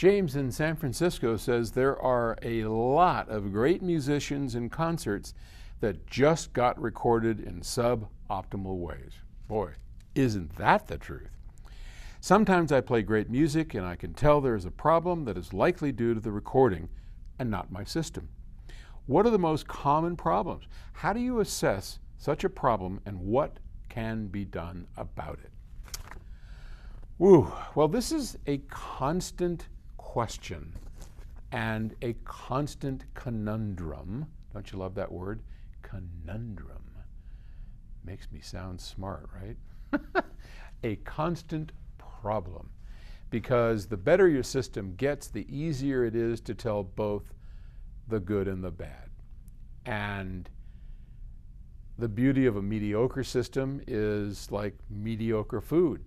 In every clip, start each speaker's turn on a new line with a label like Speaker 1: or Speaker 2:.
Speaker 1: James in San Francisco says there are a lot of great musicians and concerts that just got recorded in suboptimal ways. Boy, isn't that the truth? Sometimes I play great music and I can tell there is a problem that is likely due to the recording and not my system. What are the most common problems? How do you assess such a problem and what can be done about it? Woo. Well, this is a constant question and a constant conundrum. Don't you love that word? Conundrum. Makes me sound smart, right? A constant problem. Because the better your system gets, the easier it is to tell both the good and the bad. And the beauty of a mediocre system is like mediocre food.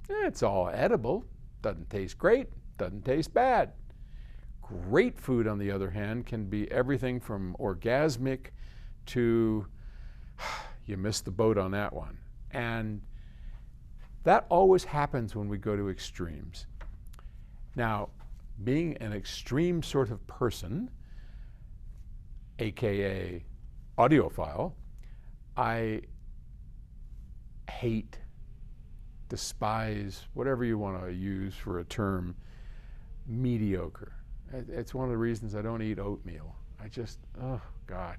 Speaker 1: It's all edible, doesn't taste great, doesn't taste bad. Great food, on the other hand, can be everything from orgasmic to you missed the boat on that one. And that always happens when we go to extremes. Now, being an extreme sort of person, AKA audiophile, I hate, despise, whatever you want to use for a term, mediocre. It's one of the reasons I don't eat oatmeal. I just, oh God,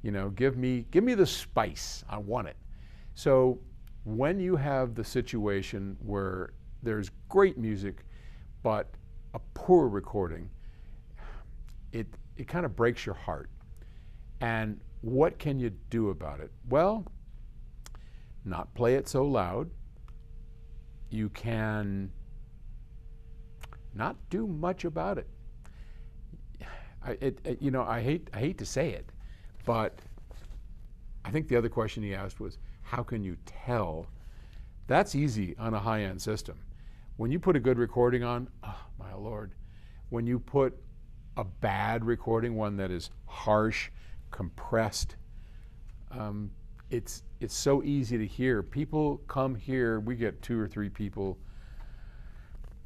Speaker 1: you know, give me the spice. I want it. So when you have the situation where there's great music, but a poor recording, it kind of breaks your heart. And what can you do about it? Well, not play it so loud. You can not do much about it. I hate to say it, but I think the other question he asked was, how can you tell? That's easy on a high-end system. When you put a good recording on, oh my Lord, when you put a bad recording, one that is harsh, compressed, it's so easy to hear. People come here, we get 2 or 3 people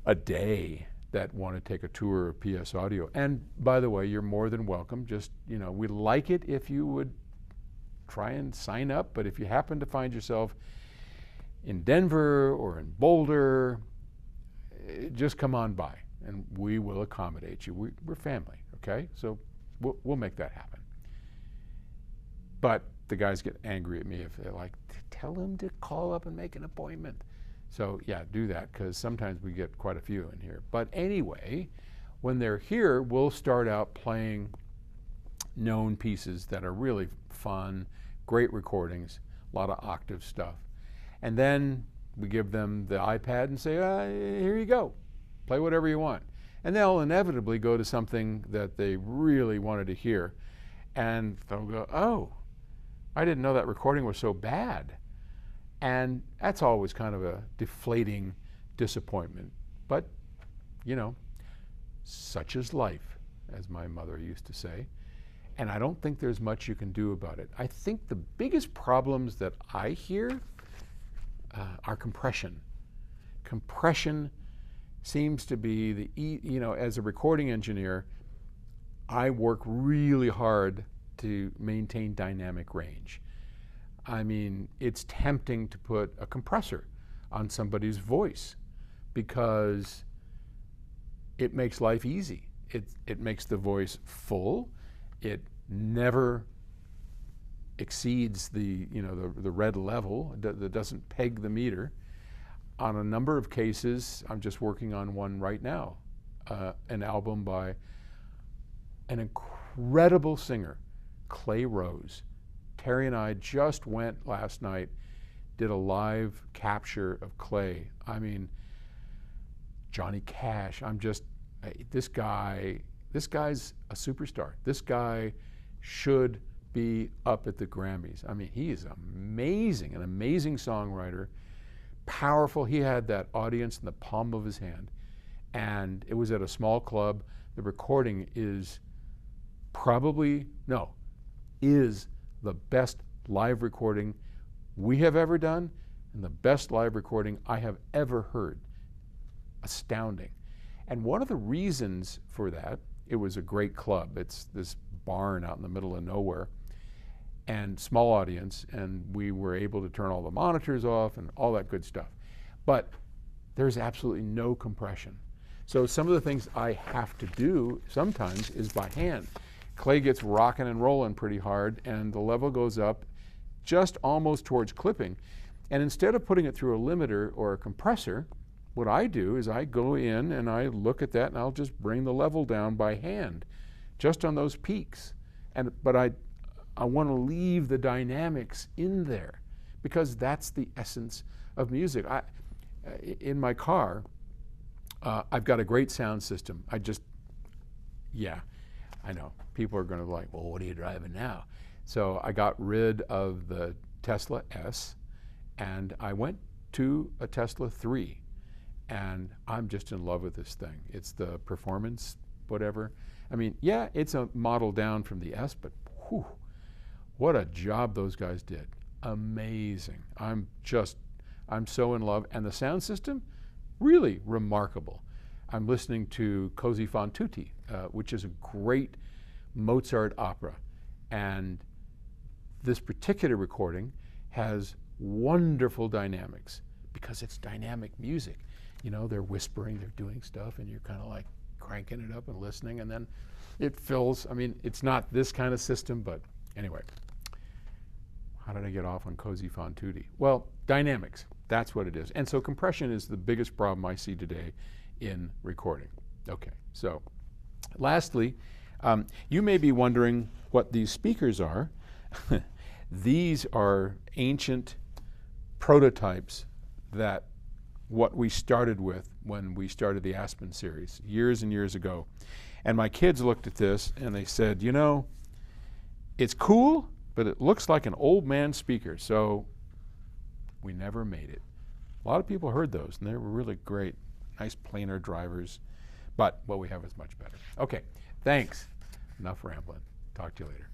Speaker 1: a day that want to take a tour of PS Audio. And by the way, you're more than welcome. Just, you know, we'd like it if you would try and sign up, but if you happen to find yourself in Denver or in Boulder, just come on by and we will accommodate you. We're family, okay? So we'll make that happen. But the guys get angry at me if they're like, tell them to call up and make an appointment. So yeah, do that, because sometimes we get quite a few in here. But anyway, when they're here, we'll start out playing known pieces that are really fun, great recordings, a lot of octave stuff. And then we give them the iPad and say, here you go, play whatever you want. And they'll inevitably go to something that they really wanted to hear. And they'll go, oh, I didn't know that recording was so bad. And that's always kind of a deflating disappointment. But, you know, such is life, as my mother used to say. And I don't think there's much you can do about it. I think the biggest problems that I hear are compression. Compression seems to be as a recording engineer, I work really hard to maintain dynamic range. I mean, it's tempting to put a compressor on somebody's voice because it makes life easy. It makes the voice full. It never exceeds the red level. That doesn't peg the meter. On a number of cases, I'm just working on one right now, an album by an incredible singer, Clay Rose. Terry and I just went last night, did a live capture of Clay. I mean, Johnny Cash. This guy's a superstar. This guy should be up at the Grammys. I mean, he is amazing, an amazing songwriter, powerful. He had that audience in the palm of his hand. And it was at a small club. The recording is the best live recording we have ever done and the best live recording I have ever heard. Astounding. And one of the reasons for that, it was a great club. It's this barn out in the middle of nowhere and small audience, and we were able to turn all the monitors off and all that good stuff. But there's absolutely no compression. So some of the things I have to do sometimes is by hand. Clay gets rocking and rolling pretty hard, and the level goes up just almost towards clipping. And instead of putting it through a limiter or a compressor, what I do is I go in and I look at that and I'll just bring the level down by hand, just on those peaks. But I want to leave the dynamics in there, because that's the essence of music. In my car, I've got a great sound system. Yeah, I know. People are going to be like, well, what are you driving now? So I got rid of the Tesla S, and I went to a Tesla 3. And I'm just in love with this thing. It's the performance, whatever. I mean, yeah, it's a model down from the S, but whew, what a job those guys did. Amazing. I'm so in love. And the sound system, really remarkable. I'm listening to Così fan tutte, which is a great Mozart opera. And this particular recording has wonderful dynamics because it's dynamic music. You know, they're whispering, they're doing stuff, and you're kind of like cranking it up and listening, and then it fills. I mean, it's not this kind of system, but anyway. How did I get off on Così fan tutte? Well, dynamics, that's what it is. And so compression is the biggest problem I see today in recording. Okay, so lastly, you may be wondering what these speakers are. These are ancient prototypes that what we started with when we started the Aspen series years and years ago. And my kids looked at this and they said, you know, it's cool, but it looks like an old man speaker. So we never made it. A lot of people heard those and they were really great, nice planar drivers, but what we have is much better. Okay, thanks. Enough rambling. Talk to you later.